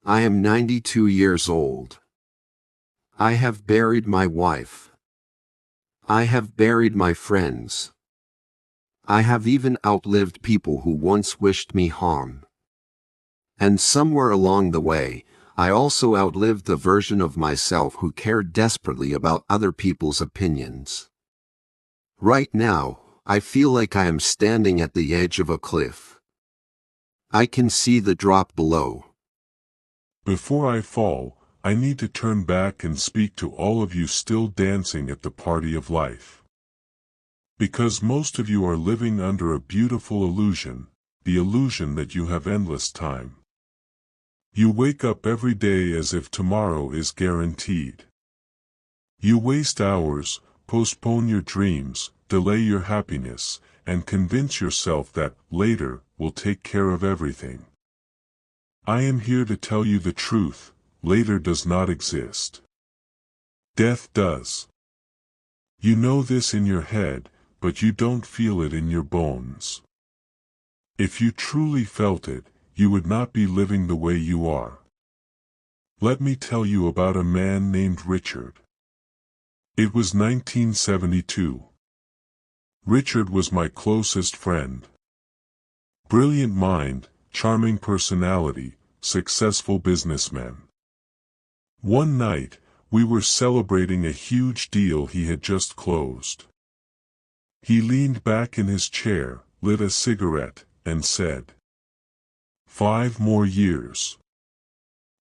I am 92 years old. I have buried my wife. I have buried my friends. I have even outlived people who once wished me harm. And somewhere along the way, I also outlived the version of myself who cared desperately about other people's opinions. Right now, I feel like I am standing at the edge of a cliff. I can see the drop below. Before I fall, I need to turn back and speak to all of you still dancing at the party of life. Because most of you are living under a beautiful illusion, the illusion that you have endless time. You wake up every day as if tomorrow is guaranteed. You waste hours, postpone your dreams, delay your happiness, and convince yourself that later will take care of everything. I am here to tell you the truth: later does not exist. Death does. You know this in your head, but you don't feel it in your bones. If you truly felt it, you would not be living the way you are. Let me tell you about a man named Richard. It was 1972. Richard was my closest friend. Brilliant mind, charming personality, successful businessman. One night, we were celebrating a huge deal he had just closed. He leaned back in his chair, lit a cigarette, and said, "5 more years.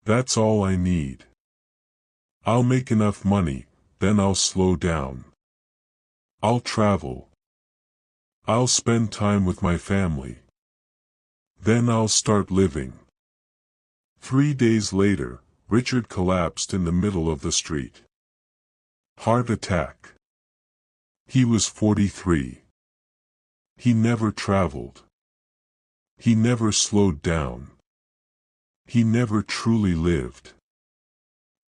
That's all I need. I'll make enough money, then I'll slow down. I'll travel. I'll spend time with my family. Then I'll start living." 3 days later, Richard collapsed in the middle of the street. Heart attack. He was 43. He never traveled. He never slowed down. He never truly lived.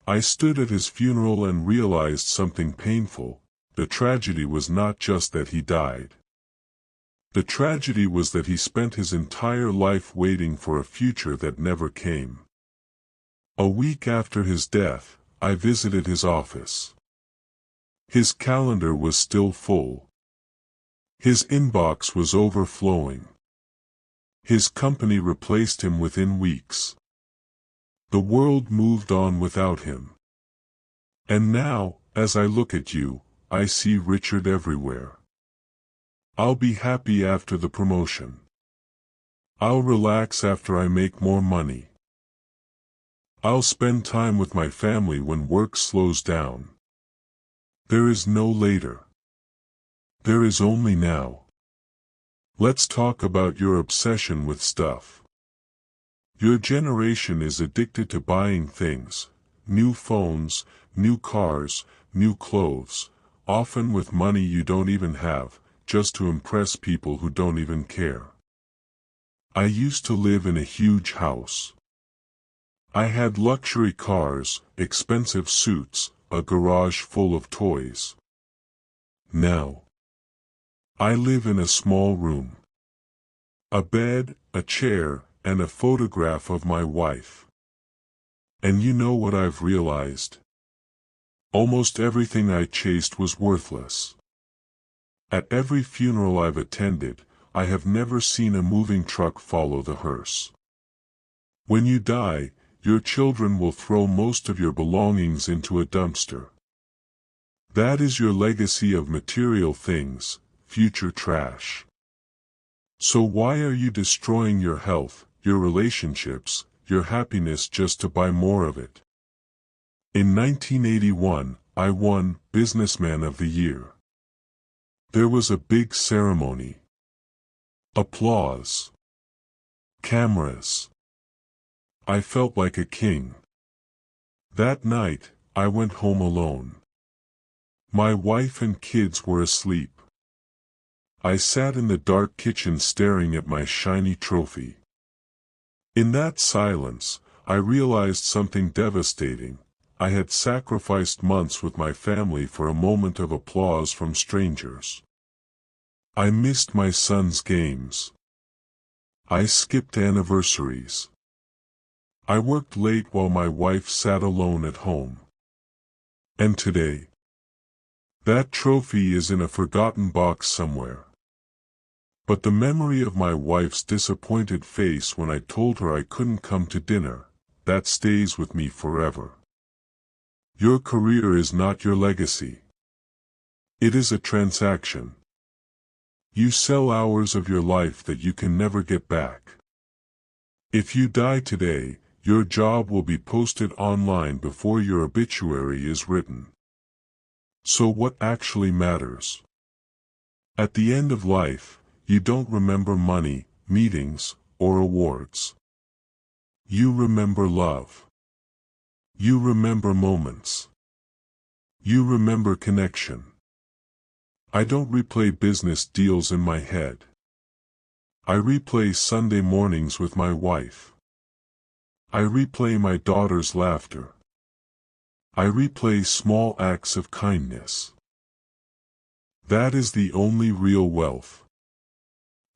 I stood at his funeral and realized something painful. The tragedy was not just that he died. The tragedy was that he spent his entire life waiting for a future that never came. A week after his death, I visited his office. His calendar was still full. His inbox was overflowing. His company replaced him within weeks. The world moved on without him. And now, as I look at you, I see Richard everywhere. I'll be happy after the promotion. I'll relax after I make more money. I'll spend time with my family when work slows down. There is no later. There is only now. Let's talk about your obsession with stuff. Your generation is addicted to buying things: new phones, new cars, new clothes, often with money you don't even have, just to impress people who don't even care. I used to live in a huge house. I had luxury cars, expensive suits, a garage full of toys. Now, I live in a small room. A bed, a chair, and a photograph of my wife. And you know what I've realized? Almost everything I chased was worthless. At every funeral I've attended, I have never seen a moving truck follow the hearse. When you die, your children will throw most of your belongings into a dumpster. That is your legacy of material things, future trash. So why are you destroying your health, your relationships, your happiness just to buy more of it? In 1981, I won Businessman of the Year. There was a big ceremony. Applause. Cameras. I felt like a king. That night, I went home alone. My wife and kids were asleep. I sat in the dark kitchen staring at my shiny trophy. In that silence, I realized something devastating. I had sacrificed months with my family for a moment of applause from strangers. I missed my son's games. I skipped anniversaries. I worked late while my wife sat alone at home. And today, that trophy is in a forgotten box somewhere. But the memory of my wife's disappointed face when I told her I couldn't come to dinner, that stays with me forever. Your career is not your legacy. It is a transaction. You sell hours of your life that you can never get back. If you die today, your job will be posted online before your obituary is written. So what actually matters? At the end of life, you don't remember money, meetings, or awards. You remember love. You remember moments. You remember connection. I don't replay business deals in my head. I replay Sunday mornings with my wife. I replay my daughter's laughter. I replay small acts of kindness. That is the only real wealth.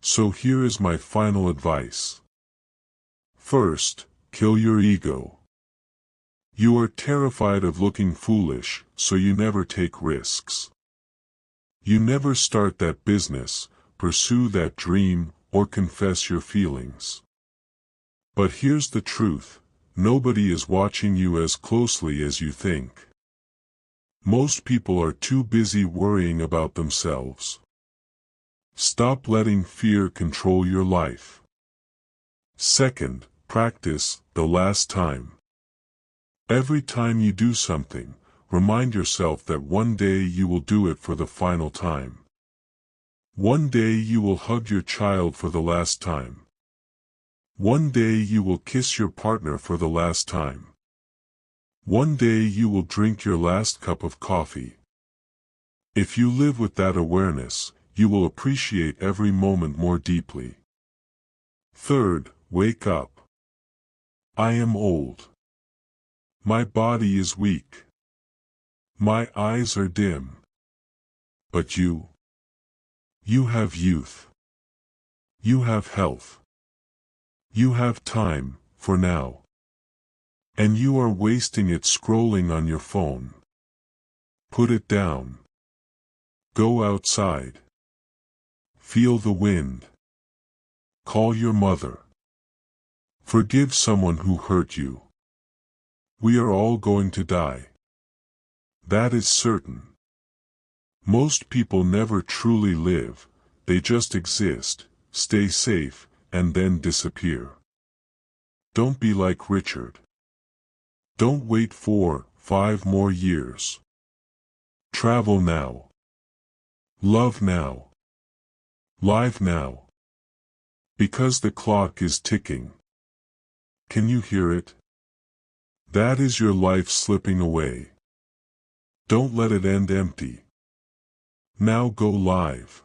So here is my final advice. First, kill your ego. You are terrified of looking foolish, so you never take risks. You never start that business, pursue that dream, or confess your feelings. But here's the truth, nobody is watching you as closely as you think. Most people are too busy worrying about themselves. Stop letting fear control your life. Second, practice the last time. Every time you do something, remind yourself that one day you will do it for the final time. One day you will hug your child for the last time. One day you will kiss your partner for the last time. One day you will drink your last cup of coffee. If you live with that awareness, you will appreciate every moment more deeply. Third, wake up. I am old. My body is weak. My eyes are dim. But you have youth. You have health. You have time, for now. And you are wasting it scrolling on your phone. Put it down. Go outside. Feel the wind. Call your mother. Forgive someone who hurt you. We are all going to die. That is certain. Most people never truly live, they just exist, stay safe, and then disappear. Don't be like Richard. Don't wait 4-5 more years. Travel now. Love now. Live now. Because the clock is ticking. Can you hear it? That is your life slipping away. Don't let it end empty. Now go live.